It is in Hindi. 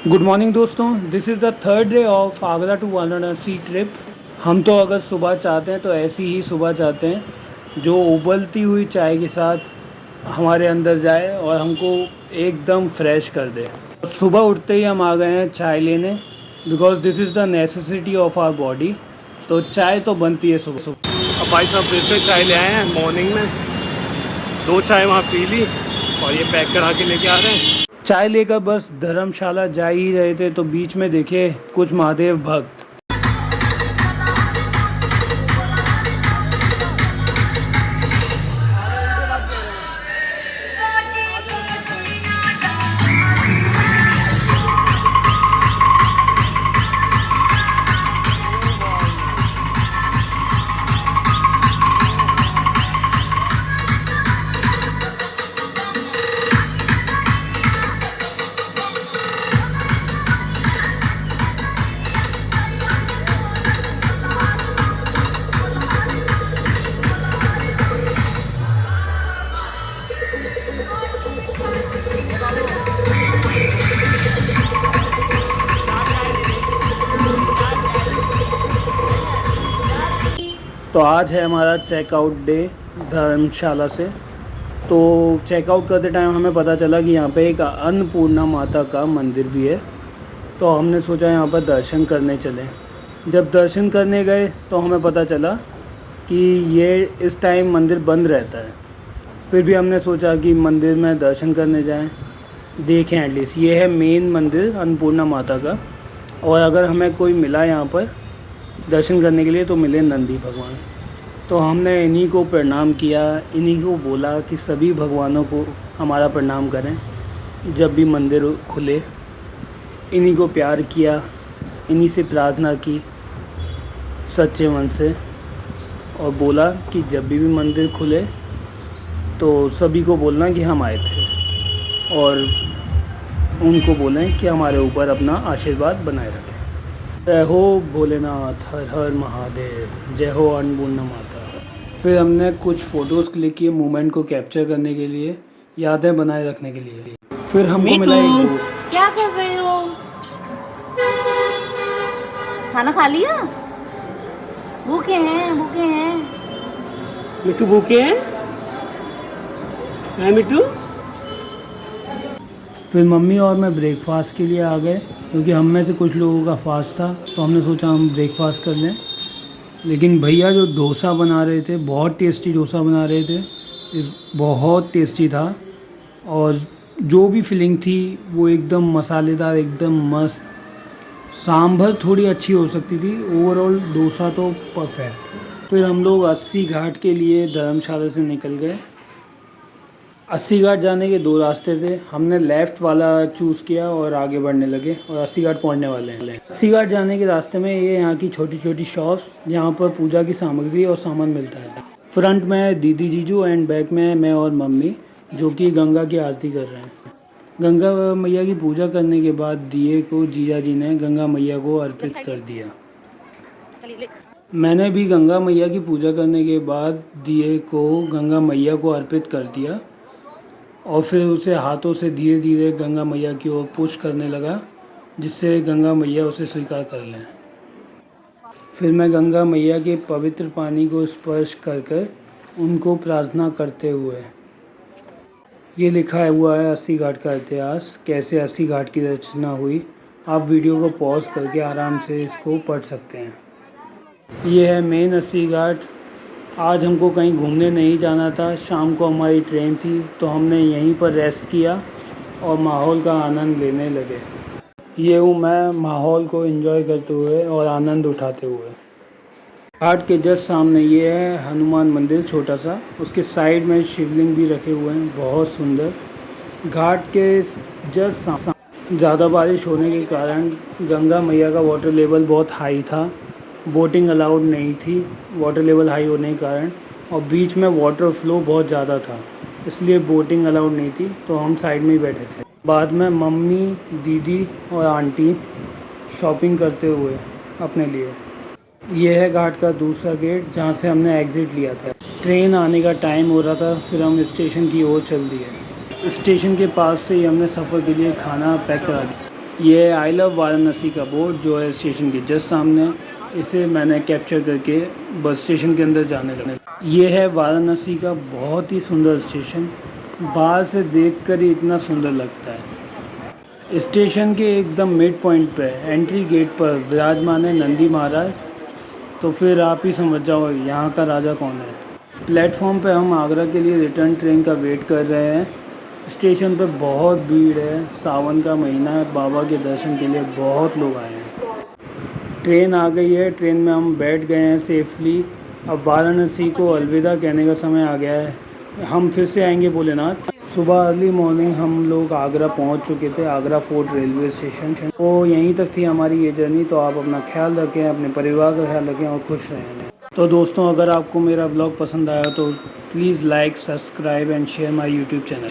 गुड मॉर्निंग दोस्तों, this is the third day of Agra to Varanasi trip. हम तो अगर सुबह चाहते हैं तो ऐसी ही सुबह चाहते हैं जो उबलती हुई चाय के साथ हमारे अंदर जाए और हमको एकदम फ्रेश कर दे। सुबह उठते ही हम आ गए हैं चाय लेने, because this is the necessity of our body. तो चाय तो बनती है सुबह सुबह। अब भाई साहब फिर से चाय ले आए हैं मॉर्निंग में। 2 चाय वहाँ पी ली और ये पैक करा के लेके आ रहे हैं। चाय लेकर बस धर्मशाला जा ही रहे थे तो बीच में देखे कुछ महादेव भक्त। तो आज है हमारा चेकआउट डे धर्मशाला से। तो चेकआउट करते टाइम हमें पता चला कि यहाँ पे एक अन्नपूर्णा माता का मंदिर भी है। तो हमने सोचा यहाँ पर दर्शन करने चलें। जब दर्शन करने गए तो हमें पता चला कि ये इस टाइम मंदिर बंद रहता है। फिर भी हमने सोचा कि मंदिर में दर्शन करने जाएं, देखें एटलीस्ट। ये है मेन मंदिर अन्नपूर्णा माता का। और अगर हमें कोई मिला यहाँ पर दर्शन करने के लिए तो मिले नंदी भगवान। तो हमने इन्हीं को प्रणाम किया, इन्हीं को बोला कि सभी भगवानों को हमारा प्रणाम करें जब भी मंदिर खुले। इन्हीं को प्यार किया, इन्हीं से प्रार्थना की सच्चे मन से, और बोला कि जब भी मंदिर खुले तो सभी को बोलना कि हम आए थे, और उनको बोलें कि हमारे ऊपर अपना आशीर्वाद बनाए रखें। जय हो भोलेनाथ, हर हर महादेव, जय हो अन्नपूर्णा माता। फिर हमने कुछ फ़ोटोज़ क्लिक किए मोमेंट को कैप्चर करने के लिए, यादें बनाए रखने के लिए। फिर हमको मिला एक दोस्त। क्या कर रहे हो? खाना खा लिया? भूखे हैं, भूखे हैं। मिट्टू भूखे हैं? मिट्टू? फिर मम्मी और मैं ब्रेकफास्ट के लिए आ गए, क्योंकि हम में से कुछ लोगों का फास्ट था तो हमने सोचा हम ब्रेकफास्ट कर लें। लेकिन भैया जो डोसा बना रहे थे, बहुत टेस्टी डोसा बना रहे थे, बहुत टेस्टी था। और जो भी फिलिंग थी वो एकदम मसालेदार, एकदम मस्त। सांभर थोड़ी अच्छी हो सकती थी, ओवरऑल डोसा तो परफेक्ट। फिर हम लोग 80 घाट के लिए धर्मशाला से निकल गए। 80 घाट जाने के 2 रास्ते थे, हमने लेफ़्ट वाला चूज़ किया और आगे बढ़ने लगे और 80 घाट पहुँचने वाले हैं। 80 घाट जाने के रास्ते में ये यहाँ की छोटी छोटी शॉप्स जहाँ पर पूजा की सामग्री और सामान मिलता है। फ्रंट में दीदी जीजू एंड बैक में मैं और मम्मी, जो कि गंगा की आरती कर रहे हैं। गंगा मैया की पूजा करने के बाद दिए को जीजा जी ने गंगा मैया को अर्पित कर दिया। मैंने भी गंगा मैया की पूजा करने के बाद दिए को गंगा मैया को अर्पित कर दिया और फिर उसे हाथों से धीरे धीरे गंगा मैया की ओर पुश करने लगा, जिससे गंगा मैया उसे स्वीकार कर लें। फिर मैं गंगा मैया के पवित्र पानी को स्पर्श कर कर उनको प्रार्थना करते हुए, ये लिखा हुआ है 80 घाट का इतिहास, कैसे 80 घाट की रचना हुई। आप वीडियो को पॉज करके आराम से इसको पढ़ सकते हैं। ये है मेन 80 घाट। आज हमको कहीं घूमने नहीं जाना था, शाम को हमारी ट्रेन थी तो हमने यहीं पर रेस्ट किया और माहौल का आनंद लेने लगे। ये हूँ मैं, माहौल को एंजॉय करते हुए और आनंद उठाते हुए। घाट के जस्ट सामने ये है हनुमान मंदिर छोटा सा, उसके साइड में शिवलिंग भी रखे हुए हैं, बहुत सुंदर। घाट के जस्ट ज़्यादा बारिश होने के कारण गंगा मैया का वाटर लेवल बहुत हाई था, बोटिंग अलाउड नहीं थी वाटर लेवल हाई होने के कारण, और बीच में वाटर फ्लो बहुत ज़्यादा था इसलिए बोटिंग अलाउड नहीं थी, तो हम साइड में ही बैठे थे। बाद में मम्मी, दीदी और आंटी शॉपिंग करते हुए अपने लिए। ये है घाट का दूसरा गेट जहाँ से हमने एग्ज़िट लिया था। ट्रेन आने का टाइम हो रहा था, फिर हम स्टेशन की ओर चल दिए। स्टेशन के पास से ही हमने सफ़र के लिए खाना पैक करा दिया। ये आई लव वाराणसी का बोर्ड जो है स्टेशन के जस्ट सामने, इसे मैंने कैप्चर करके बस स्टेशन के अंदर जाने लगा। ये है वाराणसी का बहुत ही सुंदर स्टेशन, बाहर से देखकर ही इतना सुंदर लगता है। स्टेशन के एकदम मिड पॉइंट पे एंट्री गेट पर विराजमान है नंदी महाराज, तो फिर आप ही समझ जाओ यहाँ का राजा कौन है। प्लेटफॉर्म पे हम आगरा के लिए रिटर्न ट्रेन का वेट कर रहे हैं। स्टेशन पे बहुत भीड़ है, सावन का महीना है, बाबा के दर्शन के लिए बहुत लोग आए हैं। ट्रेन आ गई है, ट्रेन में हम बैठ गए हैं सेफली। अब वाराणसी को अलविदा कहने का समय आ गया है, हम फिर से आएंगे भोलेनाथ। सुबह अर्ली मॉर्निंग हम लोग आगरा पहुंच चुके थे, आगरा फोर्ट रेलवे स्टेशन। तो यहीं तक थी हमारी ये जर्नी। तो आप अपना ख्याल रखें, अपने परिवार का ख्याल रखें और खुश रहें। तो दोस्तों, अगर आपको मेरा ब्लॉग पसंद आया तो please like, subscribe and share my YouTube channel.